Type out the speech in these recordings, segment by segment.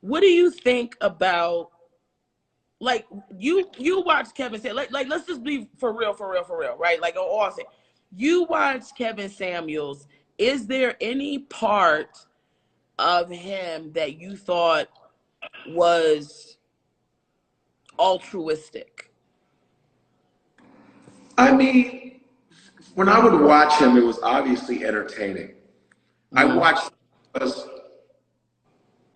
what do you think about, like, you watch Kevin say, like let's just be for real, right? Like, all thing, you watch Kevin Samuels. Is there any part of him that you thought was altruistic? I mean, when I would watch him, it was obviously entertaining. I Mm-hmm. watched because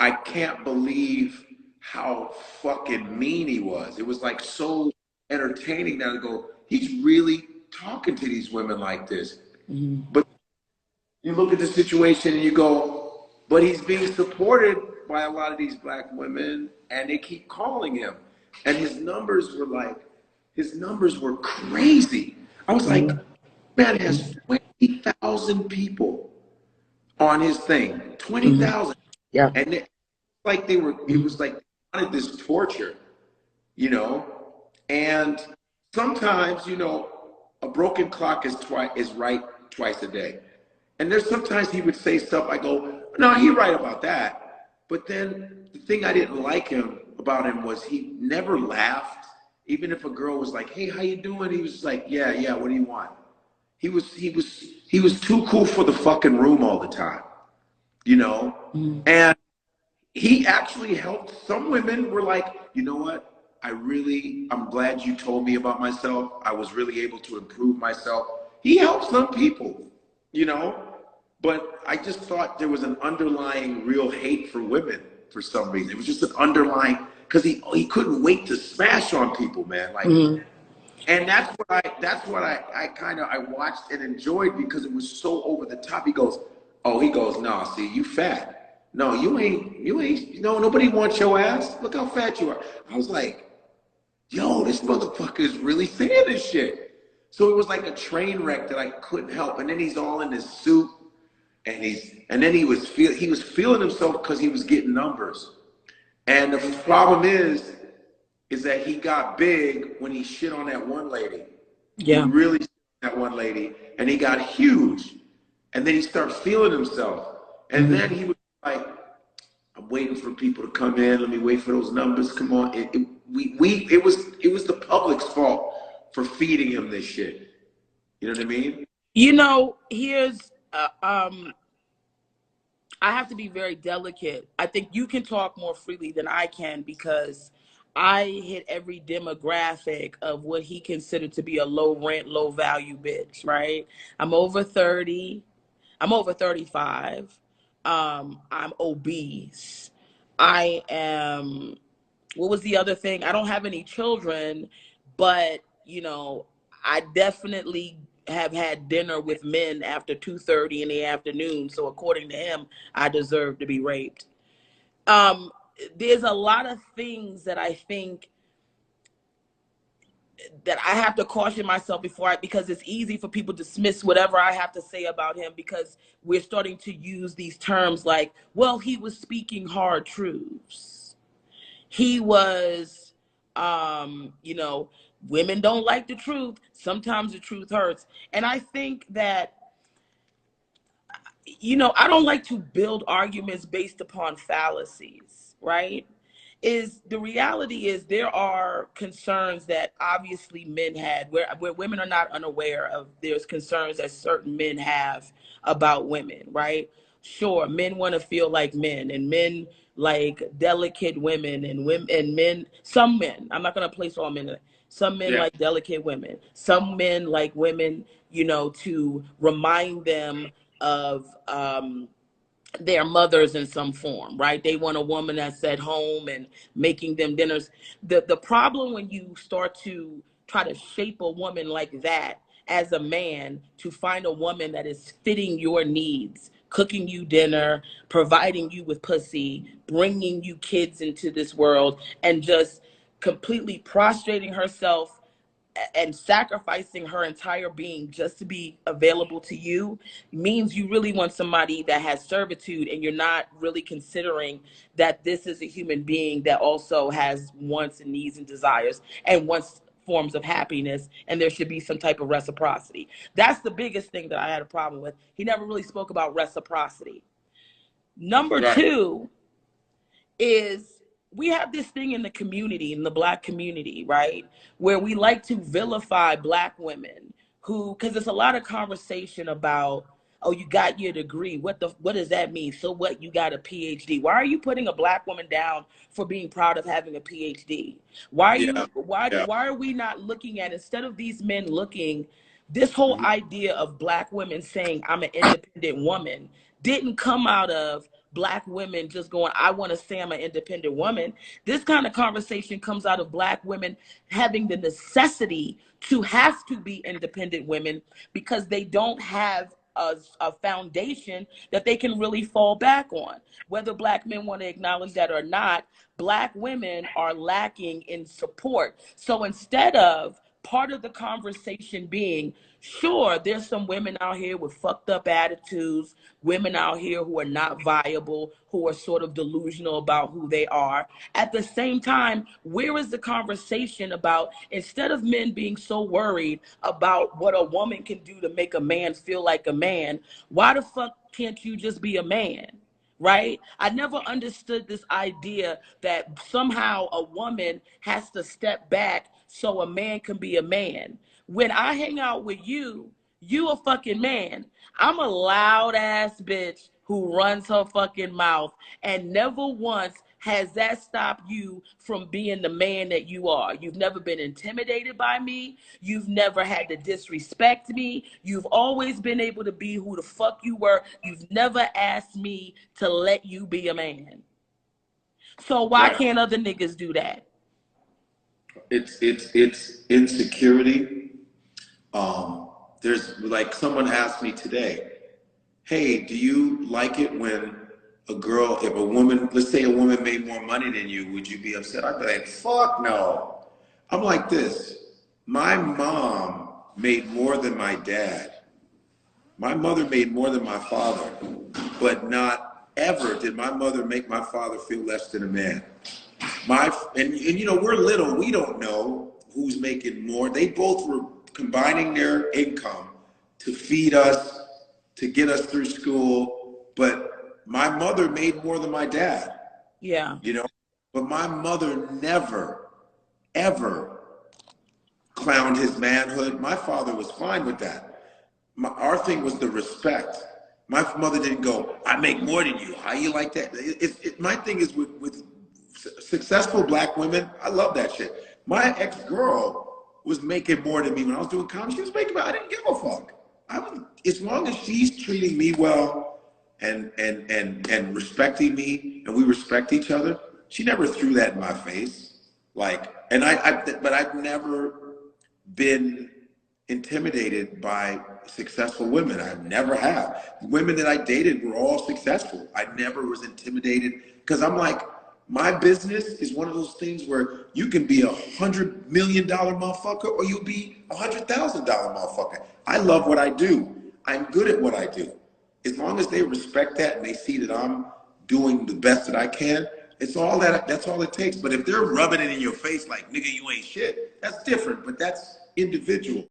I can't believe how fucking mean he was. It was like so entertaining that I go, he's really talking to these women like this. Mm-hmm. But you look at the situation and you go, but he's being supported by a lot of these black women and they keep calling him. And his numbers were crazy. I was like, Mm-hmm. man, it has 20,000 people on his thing. Mm-hmm. 20,000. Yeah. And it Mm-hmm. was like they wanted this torture, you know? And sometimes, a broken clock is right twice a day. And there's sometimes he would say stuff, I go, no, he right about that. But then the thing I didn't like about him was he never laughed. Even if a girl was like, hey, how you doing? He was just like, yeah, what do you want? He was too cool for the fucking room all the time, you know? Mm-hmm. And he actually helped. Some women were like, you know what? I'm glad you told me about myself. I was really able to improve myself. He helped some people, you know? But I just thought there was an underlying real hate for women for some reason. It was just an underlying, because he couldn't wait to smash on people, man. Like, Mm-hmm. and that's what I kind of I watched and enjoyed because it was so over the top. He goes, no, see, you fat. No, you ain't, no, nobody wants your ass. Look how fat you are. I was like, yo, this motherfucker is really saying this shit. So it was like a train wreck that I couldn't help. And then he's all in his suit, and then he was feeling himself because he was getting numbers. And the problem is that he got big when he shit on that one lady. He Yeah. really shit on that one lady, and he got huge. And then he started feeling himself. And then Mm-hmm. he was like, I'm waiting for people to come in. Let me wait for those numbers. Come on. It was the public's fault for feeding him this shit. You know what I mean? Here's I have to be very delicate. I think you can talk more freely than I can because I hit every demographic of what he considered to be a low rent, low value bitch, right? I'm over 30. I'm over 35. I'm obese. I am, what was the other thing? I don't have any children, but I definitely have had dinner with men after 2:30 in the afternoon. So according to him, I deserve to be raped. Um, there's a lot of things that I think that I have to caution myself because it's easy for people to dismiss whatever I have to say about him because we're starting to use these terms like, well, he was speaking hard truths. He was, women don't like the truth. Sometimes the truth hurts. And I think that, I don't like to build arguments based upon fallacies, right? The reality is there are concerns that obviously men had where women are not unaware of. There's concerns that certain men have about women, right? Sure, men want to feel like men, and men like delicate women, and some men, I'm not going to place all men in it. Some men Yeah. like delicate women. Some men like women, to remind them of their mothers in some form, right? They want a woman that's at home and making them dinners. The problem when you start to try to shape a woman like that as a man to find a woman that is fitting your needs, cooking you dinner, providing you with pussy, bringing you kids into this world, and just completely prostrating herself and sacrificing her entire being just to be available to you means you really want somebody that has servitude, and you're not really considering that this is a human being that also has wants and needs and desires and wants forms of happiness, and there should be some type of reciprocity. That's the biggest thing that I had a problem with. He never really spoke about reciprocity. Number Right. two, is we have this thing in the community, in the black community, right, where we like to vilify black women who, because there's a lot of conversation about, oh, you got your degree. What does that mean? So what? You got a PhD. Why are you putting a black woman down for being proud of having a PhD? Why are Yeah, you why yeah. why are we not looking at, instead of these men looking, this whole Mhm. idea of black women saying I'm an independent woman didn't come out of black women just going, I want to say I'm an independent woman. This kind of conversation comes out of black women having the necessity to have to be independent women because they don't have a foundation that they can really fall back on. Whether black men want to acknowledge that or not, black women are lacking in support. So instead of part of the conversation being, sure, there's some women out here with fucked up attitudes, women out here who are not viable, who are sort of delusional about who they are. At the same time, where is the conversation about, instead of men being so worried about what a woman can do to make a man feel like a man, why the fuck can't you just be a man? Right? I never understood this idea that somehow a woman has to step back so a man can be a man. When I hang out with you, you a fucking man. I'm a loud ass bitch who runs her fucking mouth, and never once has that stopped you from being the man that you are. You've never been intimidated by me. You've never had to disrespect me. You've always been able to be who the fuck you were. You've never asked me to let you be a man. So why Right. can't other niggas do that? It's insecurity. There's like someone asked me today, hey, do you like it when a girl, if a woman, let's say a woman made more money than you, would you be upset? I'd be like, fuck no. I'm like this. My mom made more than my dad. My mother made more than my father, but not ever did my mother make my father feel less than a man. And you know, we're little, we don't know who's making more. They both were combining their income to feed us, to get us through school. But my mother made more than my dad, Yeah. you know. But my mother never, ever clowned his manhood. My father was fine with that. Our thing was the respect. My mother didn't go, I make more than you. How you like that? My thing is with successful black women, I love that shit. My ex-girl was making more than me when I was doing comedy. She was making, I didn't give a fuck. As long as she's treating me well and respecting me, and we respect each other, she never threw that in my face. Like, but I've never been intimidated by successful women. I never have. The women that I dated were all successful. I never was intimidated because I'm like, my business is one of those things where you can be $100 million motherfucker or you'll be $100,000 motherfucker. I love what I do. I'm good at what I do. As long as they respect that and they see that I'm doing the best that I can, it's all that's all it takes. But if they're rubbing it in your face like, nigga, you ain't shit, that's different, but that's individual.